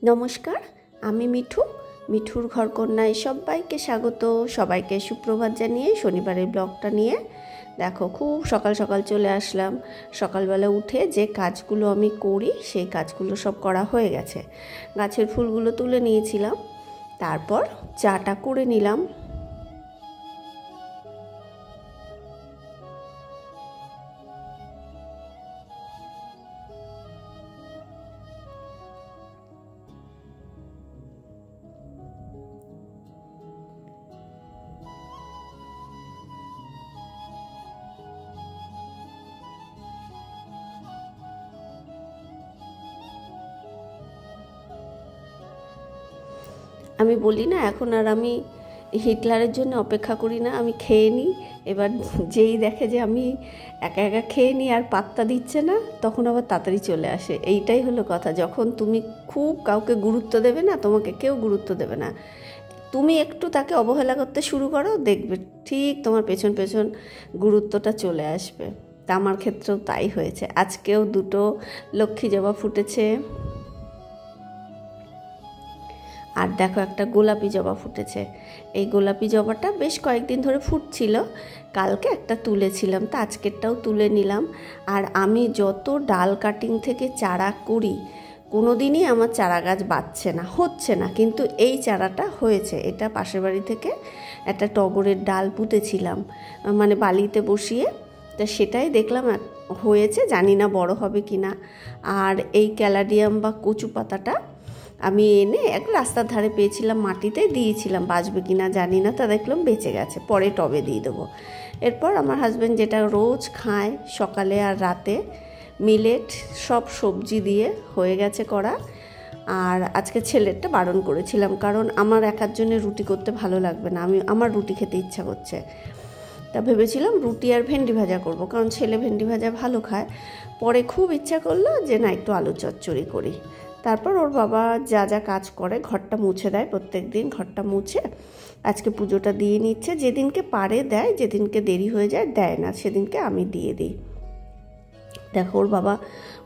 নমস্কার, আমি মিঠু। মিঠুর ঘরকন্যায় সবাইকে স্বাগত। সবাইকে সুপ্রভাত জানিয়ে শনিবারের ব্লগটা নিয়ে দেখো, খুব সকাল সকাল চলে আসলাম। সকালবেলা উঠে যে কাজগুলো আমি করি সেই কাজগুলো সব করা হয়ে গেছে। গাছের ফুলগুলো তুলে নিয়েছিলাম, তারপর চাটা করে নিলাম। আমি বলি না, এখন আর আমি হিটলারের জন্য অপেক্ষা করি না, আমি খেয়ে নিই। এবার যেই দেখে যে আমি একা একা খেয়ে নিই আর পাত্তা দিচ্ছে না, তখন আবার তাড়াতাড়ি চলে আসে। এইটাই হলো কথা, যখন তুমি খুব কাউকে গুরুত্ব দেবে না, তোমাকে কেউ গুরুত্ব দেবে না। তুমি একটু তাকে অবহেলা করতে শুরু করো, দেখবে ঠিক তোমার পেছন পেছন গুরুত্বটা চলে আসবে। তা আমার ক্ষেত্রেও তাই হয়েছে। আজকেও দুটো লক্ষ্মী জবা ফুটেছে, আর দেখো একটা গোলাপি জবা ফুটেছে। এই গোলাপি জবাটা বেশ কয়েকদিন ধরে ফুটছিল, কালকে একটা তুলেছিলাম, তা আজকেরটাও তুলে নিলাম। আর আমি যত ডাল কাটিং থেকে চারা করি, কোনো দিনই আমার চারা গাছ বাঁচছে না, হচ্ছে না, কিন্তু এই চারাটা হয়েছে। এটা পাশের বাড়ি থেকে একটা টগরের ডাল পুঁতেছিলাম, মানে বালিতে বসিয়ে, তা সেটাই দেখলাম হয়েছে। জানি না বড় হবে কি না। আর এই ক্যালাডিয়াম বা কচু পাতাটা আমি এনে এক রাস্তার ধারে পেয়েছিলাম, মাটিতে দিয়েছিলাম, বাঁচবে কি না জানি না, তা দেখলাম বেঁচে গেছে, পরে টবে দিয়ে দেবো। এরপর আমার হাজব্যান্ড যেটা রোজ খায় সকালে আর রাতে, মিলেট সব সবজি দিয়ে হয়ে গেছে করা। আর আজকে ছেলেরটা বারণ করেছিলাম, কারণ আমার একার জন্য রুটি করতে ভালো লাগবে না, আমার রুটি খেতে ইচ্ছা করছে। তা ভেবেছিলাম রুটি আর ভেন্ডি ভাজা করব, কারণ ছেলে ভেন্ডি ভাজা ভালো খায়। পরে খুব ইচ্ছা করলো যে না, একটু আলু চচ্চড়ি করি। তারপর ওর বাবা যা যা কাজ করে, ঘরটা মুছে দেয়, প্রত্যেক দিন ঘরটা মুছে আজকে পুজোটা দিয়ে নিচ্ছে। যেদিনকে পারে দেয়, যেদিনকে দেরি হয়ে যায় দেয় না, সেদিনকে আমি দিয়ে দিই। দেখো, ওর বাবা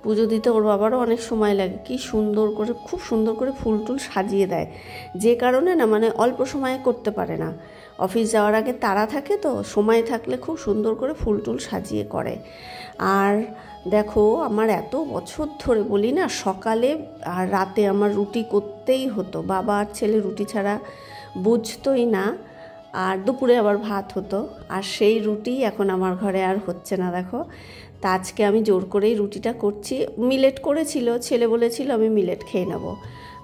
পুজো দিতে ওর বাবারও অনেক সময় লাগে, কি সুন্দর করে, খুব সুন্দর করে ফুল টুল সাজিয়ে দেয়, যে কারণে না মানে অল্প সময়ে করতে পারে না। অফিস যাওয়ার আগে তাড়া থাকে, তো সময় থাকলে খুব সুন্দর করে ফুল টুল সাজিয়ে করে। আর দেখো, আমার এত বছর ধরে বলি না, সকালে আর রাতে আমার রুটি করতেই হতো। বাবা আর ছেলে রুটি ছাড়া বুঝতোই না। আর দুপুরে আবার ভাত হতো, আর সেই রুটি এখন আমার ঘরে আর হচ্ছে না। দেখো, তা আজকে আমি জোর করেই রুটিটা করছি। মিলেট করেছিল, ছেলে বলেছিল আমি মিলেট খেয়ে নেব।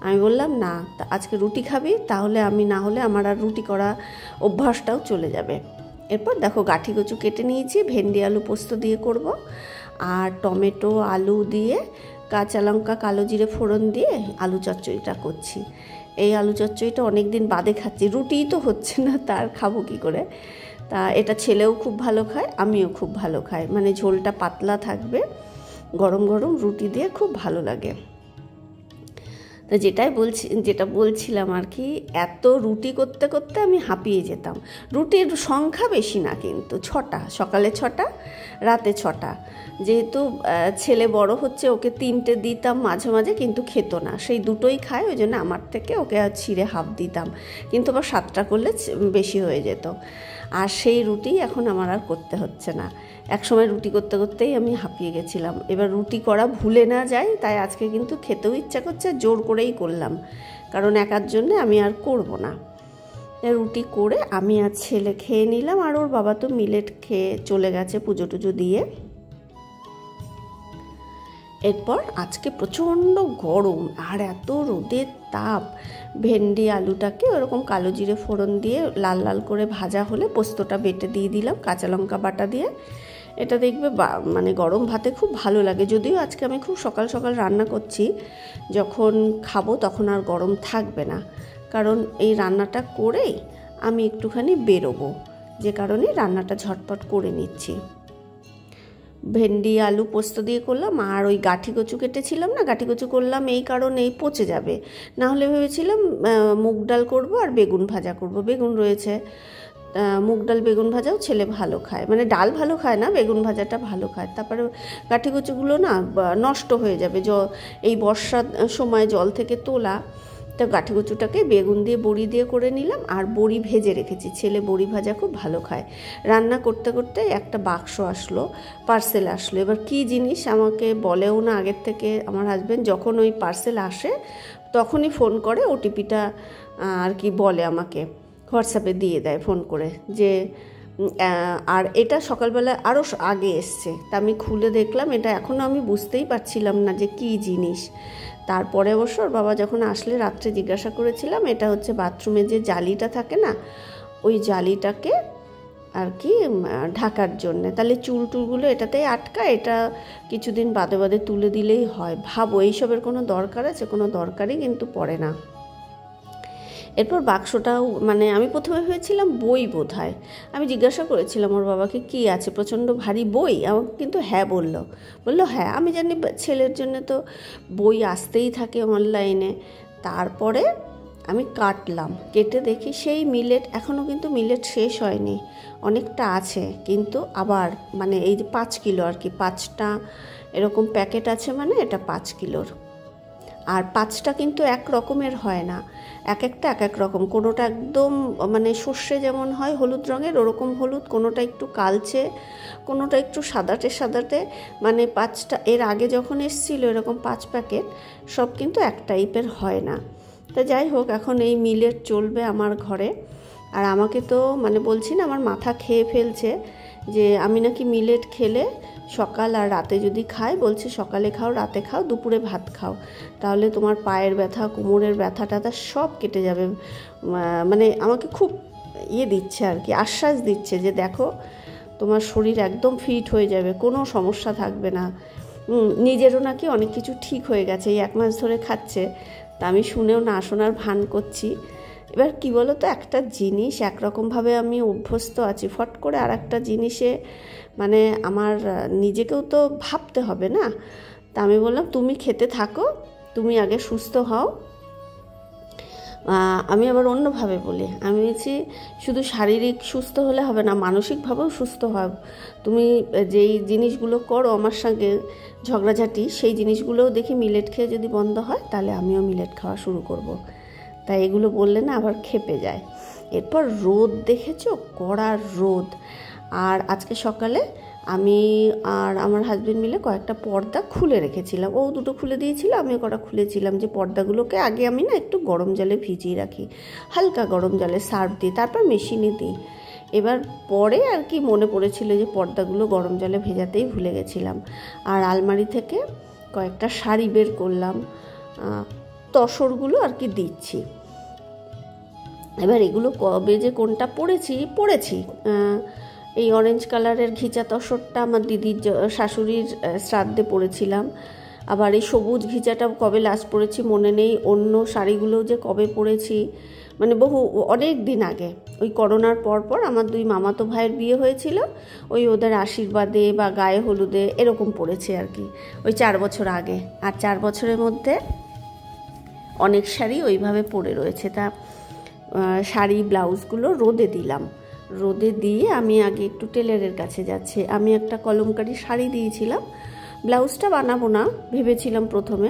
আমি বললাম না, আজকে রুটি খাবি, তাহলে আমি না হলে আমার আর রুটি করা অভ্যাসটাও চলে যাবে। এরপর দেখো, গাঁঠি কচু কেটে নিয়েছি, ভেন্ডি আলু পোস্ত দিয়ে করব। আর টমেটো আলু দিয়ে কাঁচা লঙ্কা কালো জিরে ফোড়ন দিয়ে আলু চচ্চড়িটা করছি। এই আলু চচ্চড়িটা অনেক দিন বাদে খাচ্ছি, রুটিই তো হচ্ছে না, তার খাবো কী করে। তা এটা ছেলেও খুব ভালো খায়, আমিও খুব ভালো খাই, মানে ঝোলটা পাতলা থাকবে, গরম গরম রুটি দিয়ে খুব ভালো লাগে। তা যেটা বলছিলাম আর কি, এত রুটি করতে করতে আমি হাঁপিয়ে যেতাম। রুটির সংখ্যা বেশি না, কিন্তু 6টা, সকালে 6টা, রাতে 6টা। যেহেতু ছেলে বড় হচ্ছে, ওকে 3টে দিতাম মাঝে মাঝে, কিন্তু খেত না, সেই দুটোই খায়, ওই জন্য আমার থেকে ওকে ছিঁড়ে হাফ দিতাম, কিন্তু আবার 7টা করলে বেশি হয়ে যেত। আর সেই রুটি এখন আমার আর করতে হচ্ছে না। একসময় রুটি করতে করতেই আমি হাঁপিয়ে গেছিলাম। এবার রুটি করা ভুলে না যাই, তাই আজকে কিন্তু খেতেও ইচ্ছা করছে, জোর করেই করলাম, কারণ একার জন্যে আমি আর করব না। রুটি করে আমি আর ছেলে খেয়ে নিলাম, আর ওর বাবা তো মিলেট খেয়ে চলে গেছে পুজো টুজো দিয়ে। এরপর আজকে প্রচণ্ড গরম আর এত রোদের তাপ, ভেন্ডি আলুটাকে ওরকম কালো জিরে ফোড়ন দিয়ে লাল লাল করে ভাজা হলে পোস্তটা বেটে দিয়ে দিলাম, কাঁচা লঙ্কা বাটা দিয়ে। এটা দেখবে মানে গরম ভাতে খুব ভালো লাগে। যদিও আজকে আমি খুব সকাল সকাল রান্না করছি, যখন খাবো তখন আর গরম থাকবে না, কারণ এই রান্নাটা করেই আমি একটুখানি বেরোবো, যে কারণে রান্নাটা ঝটপট করে নিচ্ছি। ভেন্ডি আলু পোস্ত দিয়ে করলাম, আর ওই গাঁঠি কচু কেটেছিলাম না, গাঁঠি কচু করলাম এই কারণেই, পচে যাবে না হলে। ভেবেছিলাম মুগ ডাল করব আর বেগুন ভাজা করব, বেগুন রয়েছে, মুগ ডাল বেগুন ভাজাও ছেলে ভালো খায়, মানে ডাল ভালো খায় না, বেগুন ভাজাটা ভালো খায়। তারপরে গাঁঠি কচুগুলো না নষ্ট হয়ে যাবে, এই বর্ষার সময় জল থেকে তোলা, তো গাঁঠি কচুটাকে বেগুন দিয়ে বড়ি দিয়ে করে নিলাম, আর বড়ি ভেজে রেখেছি, ছেলে বড়ি ভাজা খুব ভালো খায়। রান্না করতে করতে একটা বাক্স আসলো, পার্সেল আসলো। এবার কী জিনিস আমাকে বলেও না আগের থেকে আমার হাজব্যান্ড, যখন ওই পার্সেল আসে তখনই ফোন করে, ওটিপিটা আর কি বলে আমাকে, হোয়াটসঅ্যাপে দিয়ে দেয় ফোন করে, যে আর এটা সকালবেলা আরও আগে এসছে। তা আমি খুলে দেখলাম, এটা এখনও আমি বুঝতেই পারছিলাম না যে কী জিনিস। তারপরে অবশ্য বাবা যখন আসলে রাত্রে জিজ্ঞাসা করেছিলাম, এটা হচ্ছে বাথরুমে যে জালিটা থাকে না, ওই জালিটাকে আর কি ঢাকার জন্যে, তাহলে চুল টুলগুলো এটাতেই আটকায়, এটা কিছুদিন বাদে বাদে তুলে দিলেই হয়। ভাবো এইসবের কোনো দরকার আছে? কোনো দরকারই কিন্তু পড়ে না। এরপর বাক্সটাও, মানে আমি প্রথমে ভেবেছিলাম বই বোধহয়, আমি জিজ্ঞাসা করেছিলাম ওর বাবাকে কী আছে, প্রচণ্ড ভারী বই? আমাকে কিন্তু হ্যাঁ বললো হ্যাঁ। আমি জানি ছেলের জন্য তো বই আসতেই থাকে অনলাইনে। তারপরে আমি কাটলাম, কেটে দেখি সেই মিলেট, এখনও কিন্তু মিলেট শেষ হয়নি, অনেকটা আছে, কিন্তু আবার মানে এই যে 5 কিলো আর কি, 5টা এরকম প্যাকেট আছে, মানে এটা 5 কিলোর। আর 5টা কিন্তু এক রকমের হয় না, এক একটা এক এক রকম। কোনোটা একদম মানে সর্ষে যেমন হয় হলুদ রঙের, ওরকম হলুদ, কোনোটা একটু কালচে, কোনোটা একটু সাদাটে, মানে 5টা এর আগে যখন এসেছিলো এরকম 5 প্যাকেট, সব কিন্তু এক টাইপের হয় না। তা যাই হোক, এখন এই মিলেট চলবে আমার ঘরে। আর আমাকে তো মানে বলছি না, আমার মাথা খেয়ে ফেলছে যে আমি নাকি মিলেট খেলে সকাল আর রাতে যদি খাই, বলছে সকালে খাও, রাতে খাও, দুপুরে ভাত খাও, তাহলে তোমার পায়ের ব্যথা, কোমরের ব্যথা টাথা সব কেটে যাবে। মানে আমাকে খুব দিচ্ছে আর কি, আশ্বাস দিচ্ছে যে দেখো তোমার শরীর একদম ফিট হয়ে যাবে, কোনো সমস্যা থাকবে না। নিজেরও নাকি অনেক কিছু ঠিক হয়ে গেছে, এই 1 মাস ধরে খাচ্ছে। তা আমি শুনেও না শোনার ভান করছি। এবার কি বলো তো, একটা জিনিস একরকমভাবে আমি অভ্যস্ত আছি, ফট করে আর একটা জিনিসে মানে আমার নিজেকেও তো ভাবতে হবে না। তা আমি বললাম তুমি খেতে থাকো, তুমি আগে সুস্থ হও। আমি আবার অন্যভাবে বলি, আমি বলছি শুধু শারীরিক সুস্থ হলে হবে না, মানসিকভাবেও সুস্থ হও। তুমি যেই জিনিসগুলো করো আমার সঙ্গে ঝগড়াঝাটি, সেই জিনিসগুলোও দেখি মিলেট খেয়ে যদি বন্ধ হয়, তাহলে আমিও মিলেট খাওয়া শুরু করব। তাই এগুলো বললে না আবার খেপে যায়। এরপর রোদ দেখেছো, কড়া রোদ। আর আজকে সকালে আমি আর আমার হাজবেন্ড মিলে কয়েকটা পর্দা খুলে রেখেছিলাম, ও 2টো খুলে দিয়েছিল, আমিও কটা খুলেছিলাম, যে পর্দাগুলোকে আগে আমি না একটু গরম জলে ভিজিয়ে রাখি, হালকা গরম জলে সার্ফ দিই, তারপর মেশিনে দিই। এবার পরে আর কি মনে পড়েছিল যে পর্দাগুলো গরম জলে ভেজাতেই ভুলে গেছিলাম। আর আলমারি থেকে কয়েকটা শাড়ি বের করলাম, তসরগুলো আর কি দিচ্ছি। এবার এগুলো কবে যে কোনটা পড়েছি এই অরেঞ্জ কালারের ঘিচা তসরটা আমার দিদির শাশুড়ির শ্রাদ্ধে পরেছিলাম। আবার এই সবুজ ঘিচাটা কবে লাস্ট পরেছি মনে নেই। অন্য শাড়িগুলোও যে কবে পরেছি, মানে অনেক দিন আগে, ওই করোনার পর আমার 2 মামাতো ভাইয়ের বিয়ে হয়েছিল, ওই ওদের আশীর্বাদে বা গায়ে হলুদে এরকম পড়েছি আর কি, ওই 4 বছর আগে। আর 4 বছরের মধ্যে অনেক শাড়ি ওইভাবে পড়ে রয়েছে। তা শাড়ি ব্লাউজগুলো রোদে দিলাম, রোদে দিয়ে আমি আগে একটু টেলারের কাছে যাচ্ছি। আমি একটা কলমকারি শাড়ি দিয়েছিলাম, ব্লাউজটা বানাবো না ভেবেছিলাম প্রথমে,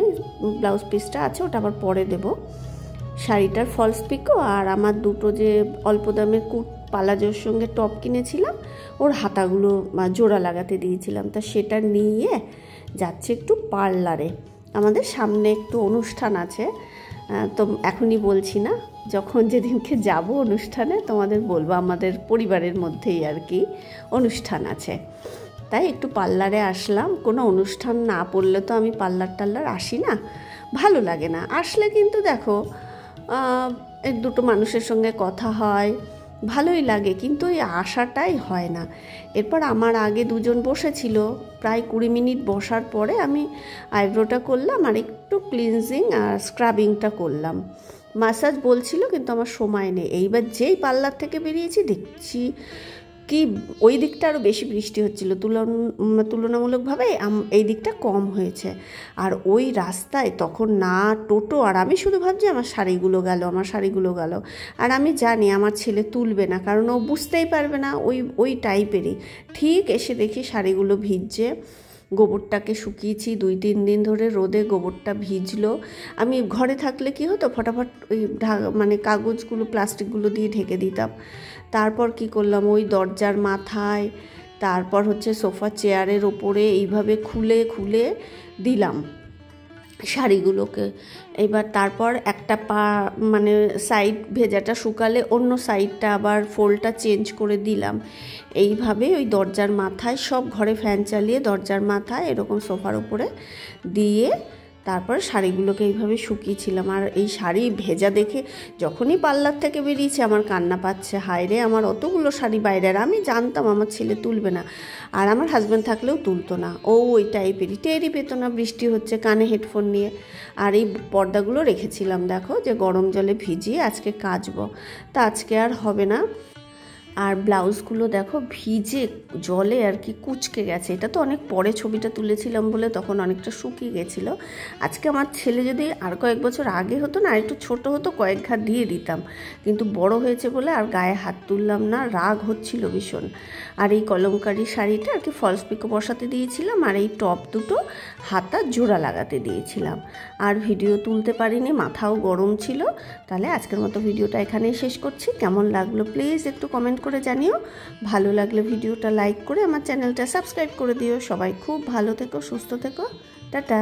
ব্লাউজ পিসটা আছে ওটা আবার পরে দেব। শাড়িটার ফলস পিকো আর আমার 2টো যে অল্প দামের পালাজোর সঙ্গে টপ কিনেছিলাম, ওর হাতাগুলো জোড়া লাগাতে দিয়েছিলাম। তা সেটা নিয়ে যাচ্ছে একটু পার্লারে, আমাদের সামনে একটু অনুষ্ঠান আছে, তো এখনই বলছি না, যখন যেদিনকে যাব অনুষ্ঠানে তোমাদের বলবো। আমাদের পরিবারের মধ্যেই আর কি অনুষ্ঠান আছে, তাই একটু পার্লারে আসলাম। কোনো অনুষ্ঠান না পড়লে তো আমি পার্লার আসি না, ভালো লাগে না। আসলে কিন্তু দেখো 1-2টো মানুষের সঙ্গে কথা হয়, ভালোই লাগে, কিন্তু এই আশাটাই হয় না। এরপর আমার আগে 2জন বসেছিল, প্রায় 20 মিনিট বসার পরে আমি আইব্রোটা করলাম আর একটু ক্লিনজিং আর স্ক্রাবিংটা করলাম। মাসাজ বলছিল, কিন্তু আমার সময় নেই। এইবার যেই পার্লার থেকে বেরিয়েছি দেখছি কি ওই দিকটা আরও বেশি বৃষ্টি হচ্ছিল, তুলনামূলকভাবে এই দিকটা কম হয়েছে। আর ওই রাস্তায় তখন না টোটো, আর আমি শুধু ভাবছি আমার শাড়িগুলো গেল, আমার শাড়িগুলো গেল। আর আমি জানি আমার ছেলে তুলবে না, কারণ ও বুঝতেই পারবে না, ওই টাইপেরই। ঠিক এসে দেখি শাড়িগুলো ভিজছে। গোবরটাকে শুকিয়েছি 2-3 দিন ধরে রোদে, গোবরটা ভিজলো। আমি ঘরে থাকলে কি হতো, ফটাফট ওই মানে কাগজগুলো, প্লাস্টিকগুলো দিয়ে ঢেকে দিতাম। তারপর কি করলাম, ওই দরজার মাথায়, তারপর হচ্ছে সোফা চেয়ারের ওপরে এইভাবে খুলে খুলে দিলাম শাড়িগুলোকে। এবার তারপর একটা মানে সাইড ভেজাটা শুকালে অন্য সাইডটা আবার ফোল্ডটা চেঞ্জ করে দিলাম। এইভাবে ওই দরজার মাথায়, সব ঘরে ফ্যান চালিয়ে দরজার মাথায় এরকম সোফার উপরে দিয়ে তারপর শাড়িগুলোকে এইভাবে শুকিয়েছিলাম। আর এই শাড়ি ভেজা দেখে যখনই পার্লার থেকে বেরিয়েছে আমার কান্না পাচ্ছে, হায় রে আমার অতগুলো শাড়ি বাইরে। আর আমি জানতাম আমার ছেলে তুলবে না, আর আমার হাজব্যান্ড থাকলেও তুলতো না, ওই টাইপেরই, টেরই পেতো না বৃষ্টি হচ্ছে, কানে হেডফোন নিয়ে। আর এই পর্দাগুলো রেখেছিলাম দেখো, যে গরম জলে ভিজিয়ে আজকে কাচবো, তা আজকে আর হবে না। আর ব্লাউজগুলো দেখো ভিজে জলে আর কি কুচকে গেছে। এটা তো অনেক পরে ছবিটা তুলেছিলাম বলে তখন অনেকটা শুকিয়ে গেছিলো। আজকে আমার ছেলে যদি আর কয়েক বছর আগে হতো না, আর একটু ছোটো হতো, কয়েক ঘা দিয়ে দিতাম, কিন্তু বড় হয়েছে বলে আর গায়ে হাত তুললাম না, রাগ হচ্ছিল ভীষণ। আর এই কলমকারি শাড়িটা আর কি ফলস পিকো বসাতে দিয়েছিলাম, আর এই টপ দুটো হাতা জোড়া লাগাতে দিয়েছিলাম। আর ভিডিও তুলতে পারিনি, মাথাও গরম ছিল। তাহলে আজকের মতো ভিডিওটা এখানেই শেষ করছি। কেমন লাগলো প্লিজ একটু কমেন্ট করে জানিও। ভালো লাগলে ভিডিওটা লাইক করে আমার চ্যানেলটা সাবস্ক্রাইব করে দিও। সবাই খুব ভালো থেকো, সুস্থ থেকো, টাটা।